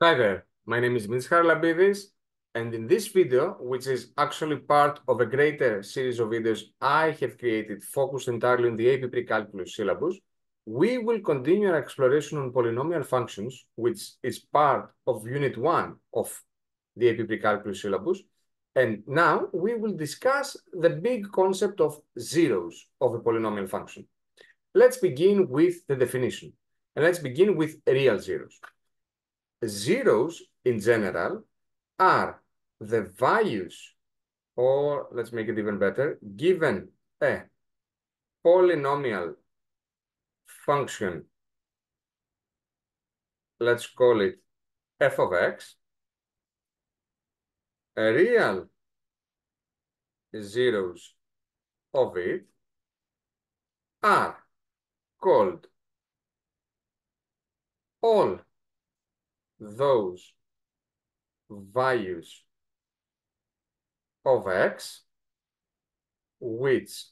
Hi there, my name is Mr. Labidis, and in this video, which is actually part of a greater series of videos I have created focused entirely on the AP Precalculus syllabus, we will continue our exploration on polynomial functions, which is part of Unit 1 of the AP Precalculus syllabus. And now we will discuss the big concept of zeros of a polynomial function. Let's begin with the definition, and let's begin with real zeros. Zeros in general are the values, or let's make it even better, given a polynomial function, let's call it f of x, real zeros of it are called all those values of x which,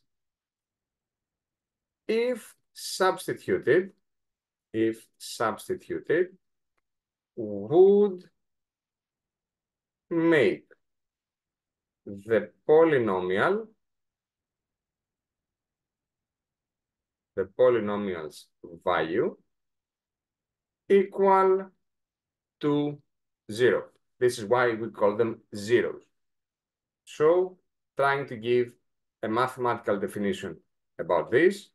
if substituted, would make the polynomial's value equal to 0. This is why we call them zeros. So, trying to give a mathematical definition about this,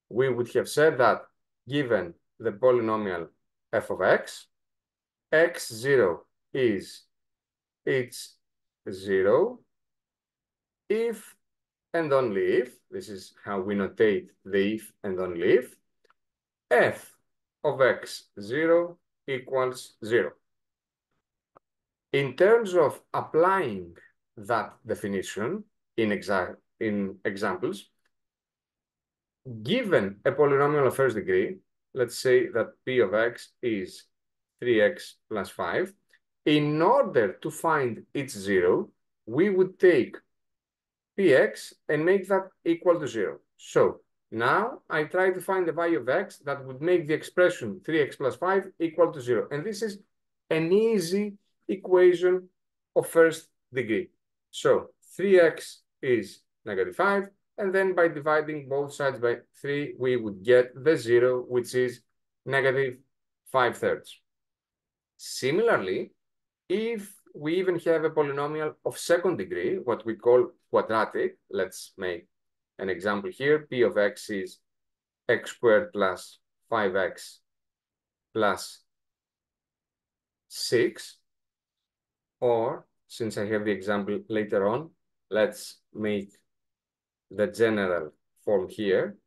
we would have said that given the polynomial f of x, x0 is its 0 if and only if, this is how we notate the if and only if, f of x0 equals 0. In terms of applying that definition in examples, given a polynomial of first degree, let's say that p of x is 3x plus 5, in order to find its 0, we would take px and make that equal to 0. So now I try to find the value of x that would make the expression 3x plus 5 equal to 0. And this is an easy equation of first degree. So 3x is -5, and then by dividing both sides by 3, we would get the 0, which is -5/3. Similarly, if we even have a polynomial of second degree, what we call quadratic, let's make an example here. P of x is x squared plus 5x plus 6. Or, since I have the example later on, let's make the general form here.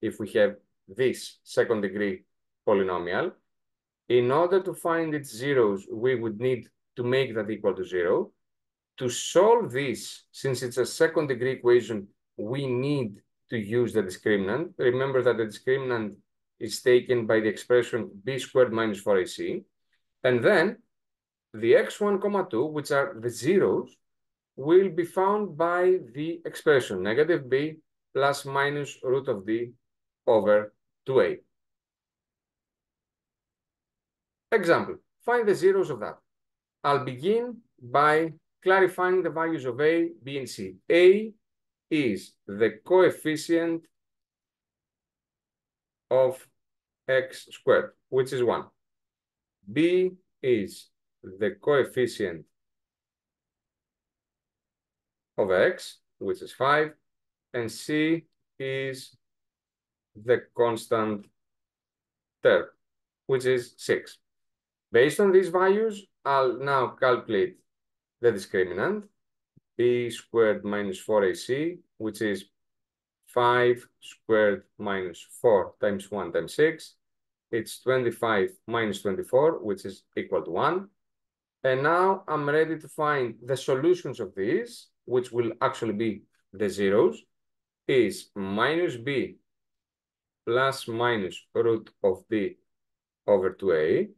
If we have this second degree polynomial, in order to find its zeros, we would need to make that equal to 0. To solve this, since it's a second degree equation, we need to use the discriminant. Remember that the discriminant is taken by the expression b squared minus 4ac. And then the x1, 2, which are the zeros, will be found by the expression -b plus minus root of d over 2a. Example, find the zeros of that. I'll begin by clarifying the values of a, b, and c. A is the coefficient of x squared, which is 1. B is the coefficient of x, which is 5. And c is the constant term, which is 6. Based on these values, I'll now calculate the discriminant, b squared minus 4ac, which is 5 squared minus 4 times 1 times 6. It's 25 minus 24, which is equal to 1. And now I'm ready to find the solutions of these, which will actually be the zeros, is minus b plus minus root of d over 2a,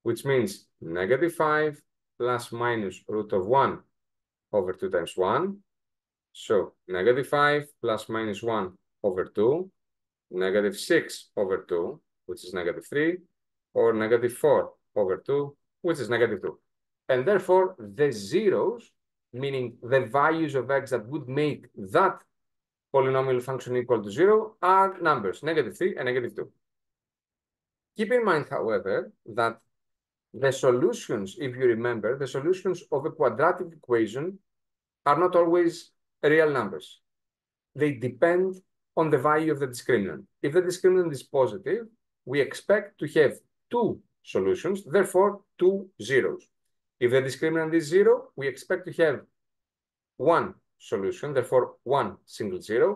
which means -5 plus minus root of 1 over 2 times 1. So -5 plus minus 1 over 2, -6 over 2, which is -3, or -4 over 2, which is -2. And therefore, the zeros, meaning the values of x that would make that polynomial function equal to 0, are numbers, -3 and -2. Keep in mind, however, that the solutions, if you remember, the solutions of a quadratic equation are not always real numbers. They depend on the value of the discriminant. If the discriminant is positive, we expect to have two solutions, therefore 2 zeros. If the discriminant is 0, we expect to have one solution, therefore 1 single zero.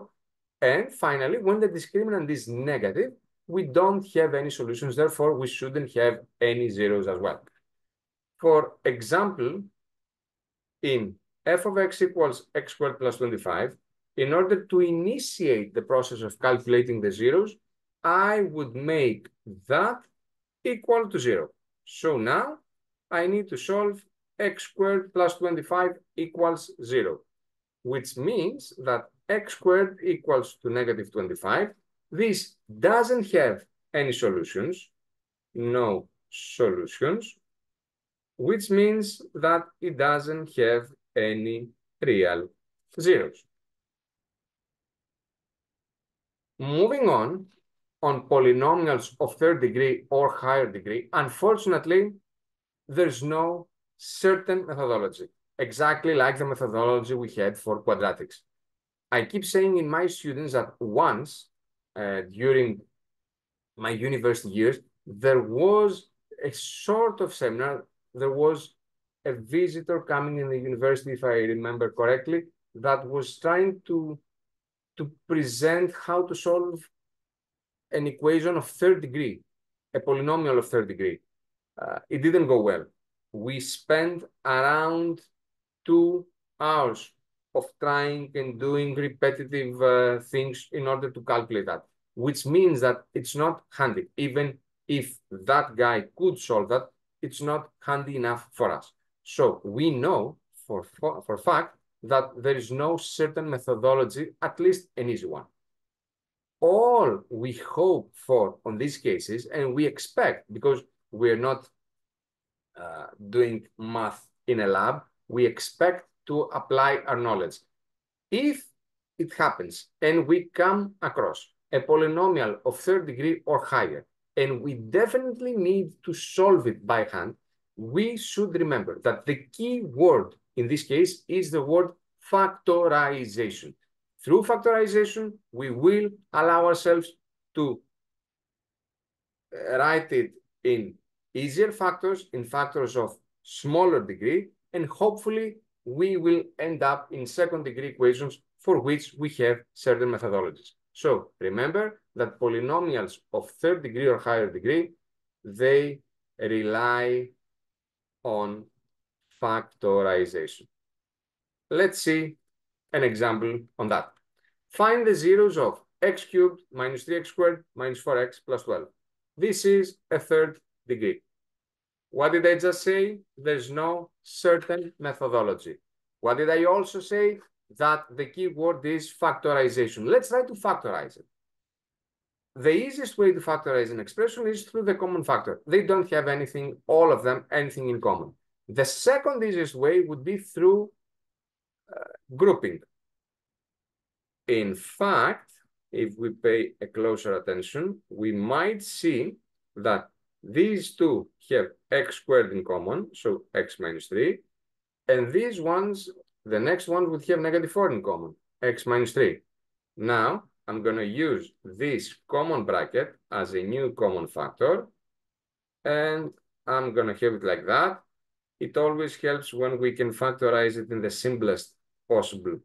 And finally, when the discriminant is negative, we don't have any solutions, therefore we shouldn't have any zeros as well. For example, in f of x equals x squared plus 25, in order to initiate the process of calculating the zeros, I would make that equal to 0. So now I need to solve x squared plus 25 equals 0, which means that x squared equals to -25. This doesn't have any solutions, no solutions, which means that it doesn't have any real zeros. Moving on polynomials of third degree or higher degree, unfortunately, there's no certain methodology, exactly like the methodology we had for quadratics. I keep saying in my students that once during my university years, there was a sort of seminar, there was a visitor coming in the university, if I remember correctly, that was trying to present how to solve an equation of third degree, a polynomial of third degree. It didn't go well. We spent around 2 hours of trying and doing repetitive things in order to calculate that, which means that it's not handy. Even if that guy could solve that, it's not handy enough for us. So we know for fact that there is no certain methodology, at least an easy one. All we hope for on these cases, and we expect, because we're not doing math in a lab, we expect to apply our knowledge. If it happens and we come across a polynomial of third degree or higher, and we definitely need to solve it by hand, we should remember that the key word in this case is the word factorization. Through factorization, we will allow ourselves to write it in easier factors, in factors of smaller degree, and hopefully we will end up in second degree equations for which we have certain methodologies. So remember that polynomials of third degree or higher degree, they rely on factorization. Let's see an example on that. Find the zeros of x cubed minus 3x squared minus 4x plus 12. This is a third degree. What did I just say? There's no certain methodology. What did I also say? That the key word is factorization. Let's try to factorize it. The easiest way to factorize an expression is through the common factor. They don't have anything, all of them, anything in common. The second easiest way would be through grouping. In fact, if we pay a closer attention, we might see that these two have x squared in common, so x minus 3, and these ones, the next one would have -4 in common, x minus 3. Now, I'm going to use this common bracket as a new common factor, and I'm going to have it like that. It always helps when we can factorize it in the simplest possible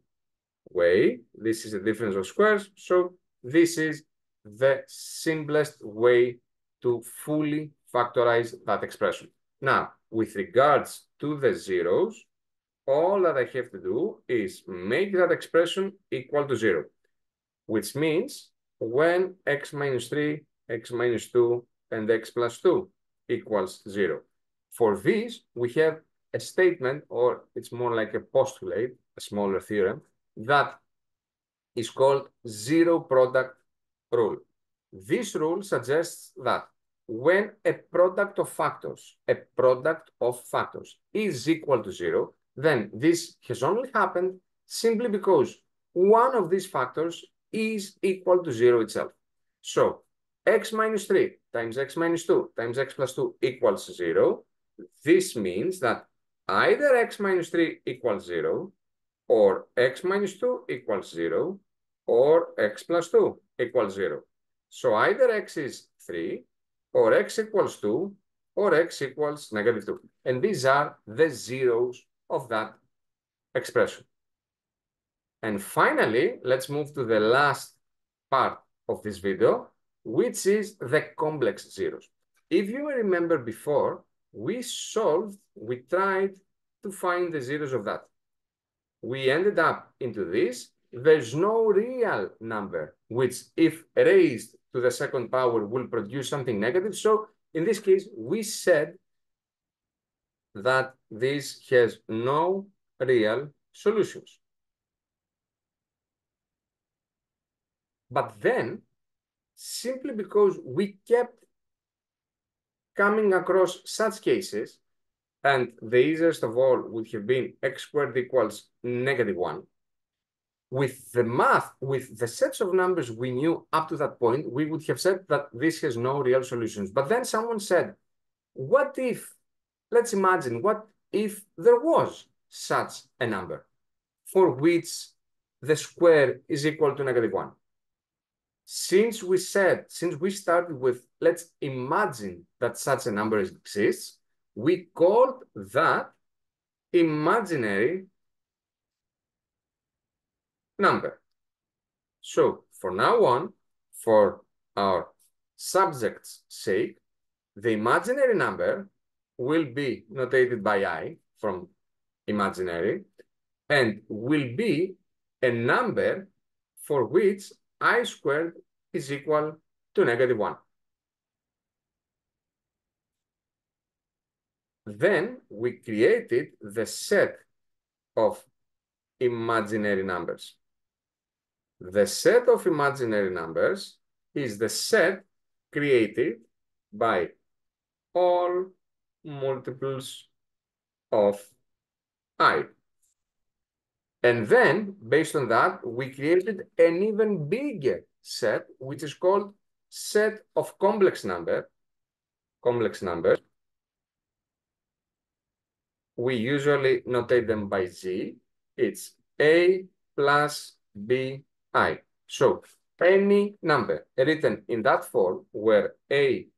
way. This is a difference of squares, so this is the simplest way to fully factorize that expression. Now, with regards to the zeros, all that I have to do is make that expression equal to 0, which means when x minus 3, x minus 2, and x plus 2 equals 0. For this, we have a statement, or it's more like a postulate, a smaller theorem, that is called zero product rule. This rule suggests that when a product of factors is equal to 0, then this has only happened simply because one of these factors is equal to 0 itself. So x minus 3 times x minus 2 times x plus 2 equals 0. This means that either x minus 3 equals 0, or x minus 2 equals 0, or x plus 2 equals 0. So either x is 3, or x equals 2, or x equals -2. And these are the zeros of that expression. And finally, let's move to the last part of this video, which is the complex zeros. If you remember before, we tried to find the zeros of that. We ended up into this. There's no real number, which if raised to the second power will produce something negative. So in this case, we said that this has no real solutions. But then, simply because we kept coming across such cases, and the easiest of all would have been x squared equals -1. With the math, with the sets of numbers we knew up to that point, we would have said that this has no real solutions. But then someone said, what if, let's imagine, what if there was such a number for which the square is equal to -1? Since we started with, let's imagine that such a number exists, we called that imaginary number. So for now on, for our subject's sake, the imaginary number will be notated by I from imaginary, and will be a number for which I squared is equal to -1. Then we created the set of imaginary numbers. The set of imaginary numbers is the set created by all multiples of I. And then, based on that, we created an even bigger set, which is called set of complex numbers. We usually notate them by Z. It's A plus B I. So any number written in that form where A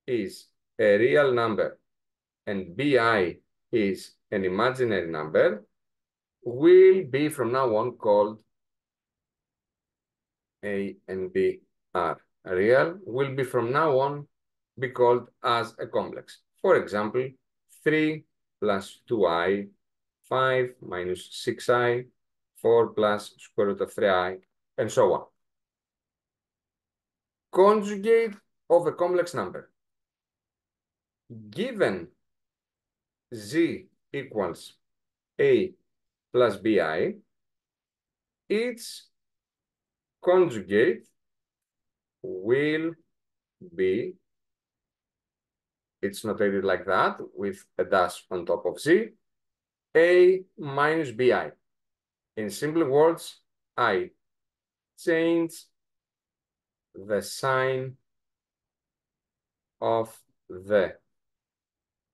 is a real number and BI is an imaginary number will be from now on called A and B are real, will be from now on be called as a complex. For example, 3 plus 2i, 5 minus 6i, 4 plus square root of 3i, and so on. Conjugate of a complex number. Given z equals a plus bi, its conjugate will be, it's notated like that with a dash on top of z, a minus bi. In simple words, I change the sign of the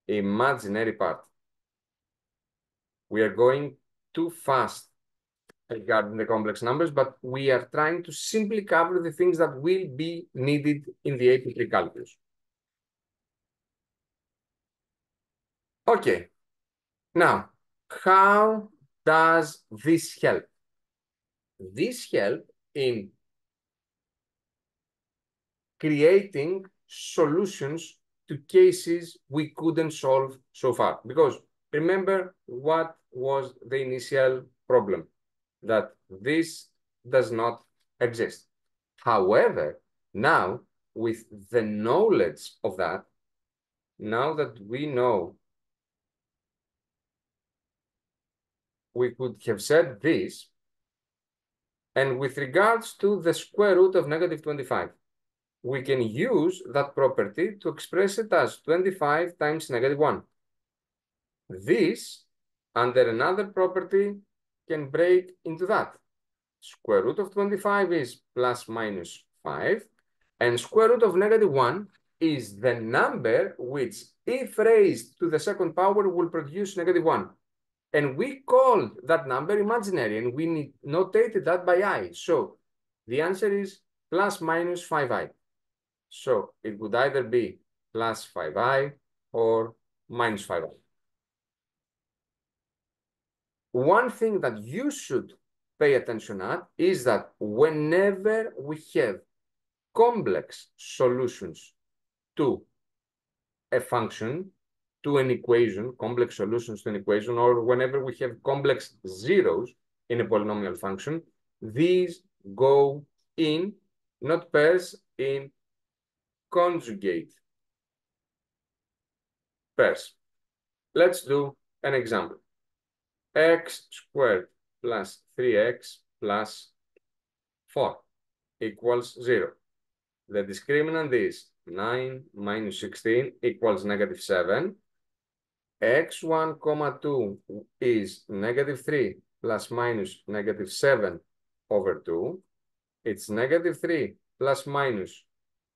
imaginary part. We are going too fast regarding the complex numbers, but we are trying to simply cover the things that will be needed in the AP Precalculus. Okay, now, how does this help? This help in creating solutions to cases we couldn't solve so far. Because remember what was the initial problem? That this does not exist. However, now with the knowledge of that, now that we know, we could have said this, and with regards to the square root of -25, we can use that property to express it as 25 times -1. This, under another property, can break into that. Square root of 25 is plus minus 5, and square root of -1 is the number which, if raised to the second power, will produce -1. And we called that number imaginary, and we notated that by I. So the answer is plus minus 5i. So it would either be plus 5i or minus 5i. One thing that you should pay attention at is that whenever we have complex solutions to a function, to an equation, complex solutions to an equation, or whenever we have complex zeros in a polynomial function, these go in, not pairs, in conjugate pairs. Let's do an example. X squared plus 3x plus 4 equals 0. The discriminant is 9 minus 16 equals -7. X1, 2 is -3 plus minus -7 over 2. It's -3 plus minus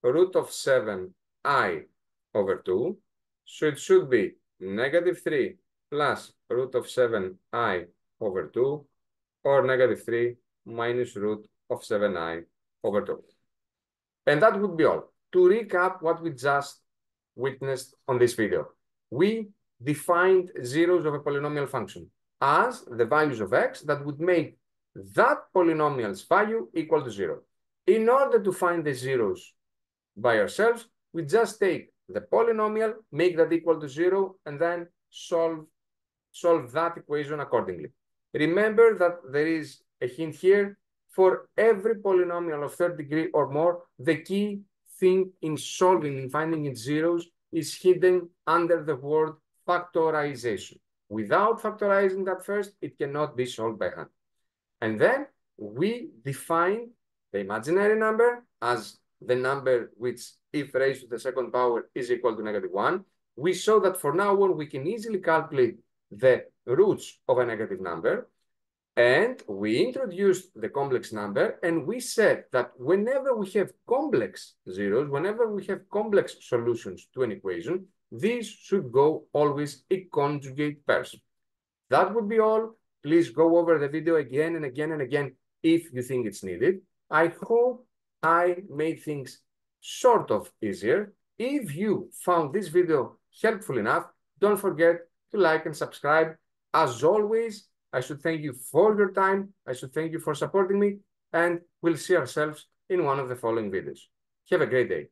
root of 7i over 2. So it should be -3 plus root of 7i over 2, or -3 minus root of 7i over 2. And that would be all. To recap what we just witnessed on this video, we defined zeros of a polynomial function as the values of x that would make that polynomial's value equal to 0. In order to find the zeros by ourselves, we just take the polynomial, make that equal to 0, and then solve that equation accordingly. Remember that there is a hint here. For every polynomial of third degree or more, the key thing in solving and finding its zeros is hidden under the word factorization. Without factorizing that first, it cannot be solved by hand. And then we define the imaginary number as the number which, if raised to the second power, is equal to -1. We saw that for now on, we can easily calculate the roots of a negative number. And we introduced the complex number, and we said that whenever we have complex zeros, whenever we have complex solutions to an equation, these should go always in conjugate pairs. That would be all. Please go over the video again and again and again if you think it's needed. I hope I made things sort of easier. If you found this video helpful enough, don't forget to like and subscribe. As always, I should thank you for your time. I should thank you for supporting me, and we'll see ourselves in one of the following videos. Have a great day.